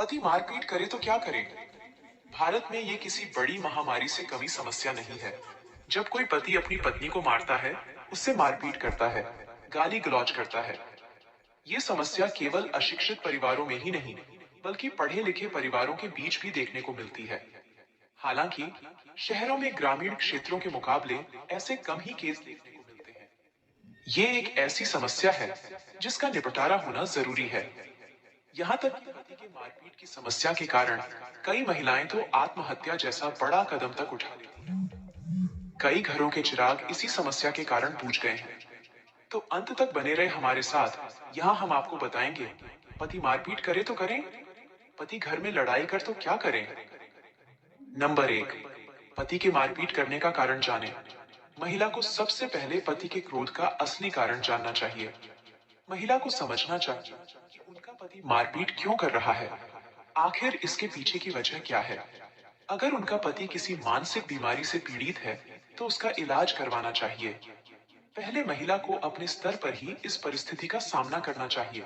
पति मारपीट करे तो क्या करे? भारत में ये किसी बड़ी महामारी से कमी समस्या नहीं है। जब कोई पति अपनी पत्नी को मारता है, उससे मारपीट करता है, गाली गलौज करता है, ये समस्या केवल अशिक्षित परिवारों में ही नहीं, बल्कि पढ़े लिखे परिवारों के बीच भी देखने को मिलती है। हालांकि शहरों में ग्रामीण क्षेत्रों के मुकाबले ऐसे कम ही केस देखने को मिलते हैं। ये एक ऐसी समस्या है जिसका निपटारा होना जरूरी है। यहाँ तक कि पति के मारपीट की समस्या के कारण कई महिलाएं तो आत्महत्या जैसा बड़ा कदम तक उठा लेती हैं। कई घरों के चिराग इसी समस्या के कारण बुझ गए हैं। तो अंत तक बने रहे हमारे साथ। यहाँ हम आपको बताएंगे, पति मारपीट करे तो करें, पति घर में लड़ाई कर तो क्या करें। नंबर एक, पति के मारपीट करने का कारण जानें। महिला को सबसे पहले पति के क्रोध का असली कारण जानना चाहिए। महिला को समझना चाहिए कि उनका पति मारपीट क्यों कर रहा है, आखिर इसके पीछे की वजह क्या है। अगर उनका पति किसी मानसिक बीमारी से पीड़ित है, तो उसका इलाज करवाना चाहिए। पहले महिला को अपने स्तर पर ही इस परिस्थिति का सामना करना चाहिए,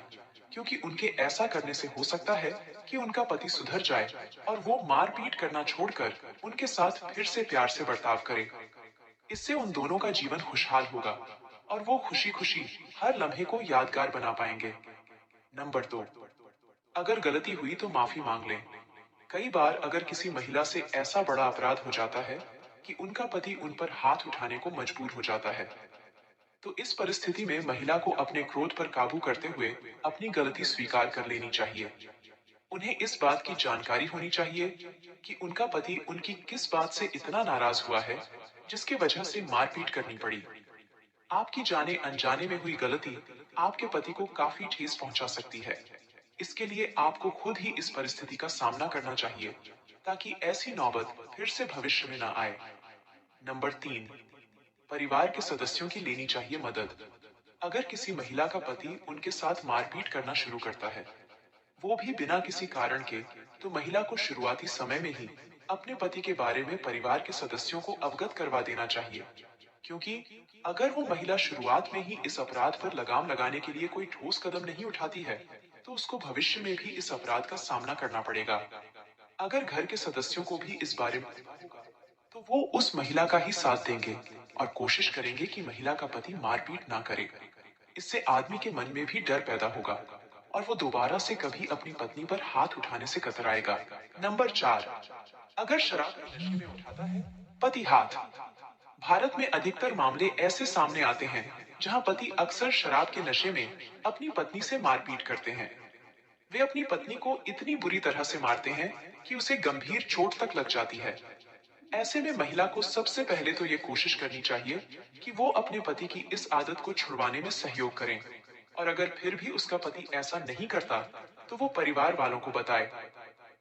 क्योंकि उनके ऐसा करने से हो सकता है कि उनका पति सुधर जाए और वो मारपीट करना छोड़कर उनके साथ फिर से प्यार से बर्ताव करे। इससे उन दोनों का जीवन खुशहाल होगा और वो खुशी खुशी हर लम्हे को यादगार बना पाएंगे। नंबर दो, अगर गलती हुई तो माफी मांग लें। कई बार अगर किसी महिला से ऐसा बड़ा अपराध हो जाता है कि उनका पति उन पर हाथ उठाने को मजबूर हो जाता है, तो इस परिस्थिति में महिला को अपने क्रोध पर काबू करते हुए अपनी गलती स्वीकार कर लेनी चाहिए। उन्हें इस बात की जानकारी होनी चाहिए कि उनका पति उनकी किस बात से इतना नाराज हुआ है जिसकी वजह से मारपीट करनी पड़ी। आपकी जाने अनजाने में हुई गलती आपके पति को काफी ठेस पहुंचा सकती है। इसके लिए आपको खुद ही इस परिस्थिति का सामना करना चाहिए, ताकि ऐसी नौबत फिर से भविष्य में ना आए। नंबर तीन, परिवार के सदस्यों की लेनी चाहिए मदद। अगर किसी महिला का पति उनके साथ मारपीट करना शुरू करता है, वो भी बिना किसी कारण के, तो महिला को शुरुआती समय में ही अपने पति के बारे में परिवार के सदस्यों को अवगत करवा देना चाहिए। क्योंकि अगर वो महिला शुरुआत में ही इस अपराध पर लगाम लगाने के लिए कोई ठोस कदम नहीं उठाती है, तो उसको भविष्य में भी इस अपराध का सामना करना पड़ेगा। अगर घर के सदस्यों को भी इस बारे में पता होगा, तो वो उस महिला का ही साथ देंगे और कोशिश करेंगे कि महिला का पति मारपीट ना करे। इससे आदमी के मन में भी डर पैदा होगा और वो दोबारा से कभी अपनी पत्नी पर हाथ उठाने से कतराएगा। नंबर चार, अगर शराब के नशे में उठाता है पति हाथ। भारत में अधिकतर मामले ऐसे सामने आते हैं जहां पति अक्सर शराब के नशे में अपनी पत्नी से मारपीट करते हैं। वे अपनी पत्नी को इतनी बुरी तरह से मारते हैं कि उसे गंभीर चोट तक लग जाती है। ऐसे में महिला को सबसे पहले तो ये कोशिश करनी चाहिए कि वो अपने पति की इस आदत को छुड़वाने में सहयोग करें। और अगर फिर भी उसका पति ऐसा नहीं करता, तो वो परिवार वालों को बताए।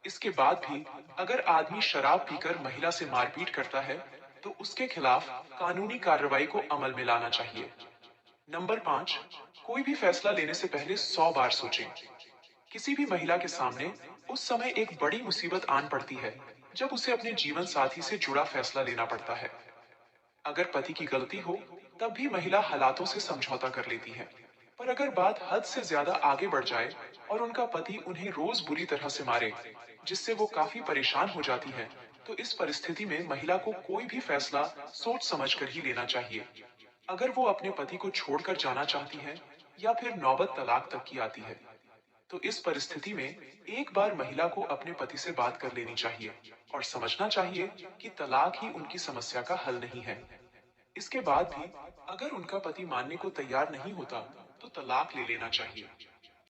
इसके बाद भी अगर आदमी शराब पीकर महिला से मारपीट करता है, तो उसके खिलाफ कानूनी कार्रवाई को अमल में लाना चाहिए। नंबर पाँच, कोई भी फैसला लेने से पहले 100 बार सोचें। किसी भी महिला के सामने उस समय एक बड़ी मुसीबत आन पड़ती है जब उसे अपने जीवन साथी से जुड़ा फैसला लेना पड़ता है। अगर पति की गलती हो, तब भी महिला हालातों से समझौता कर लेती है। पर अगर बात हद से ज्यादा आगे बढ़ जाए और उनका पति उन्हें रोज बुरी तरह से मारे, जिससे वो काफी परेशान हो जाती है, तो इस परिस्थिति में महिला को कोई भी फैसला सोच समझकर ही लेना चाहिए। अगर वो अपने पति को छोड़कर जाना चाहती है या फिर नौबत तलाक तक की आती है, तो इस परिस्थिति में एक बार महिला को अपने पति से बात कर लेनी चाहिए और समझना चाहिए कि तलाक ही उनकी समस्या का हल नहीं है। इसके बाद भी अगर उनका पति मानने को तैयार नहीं होता, तो तलाक ले लेना चाहिए।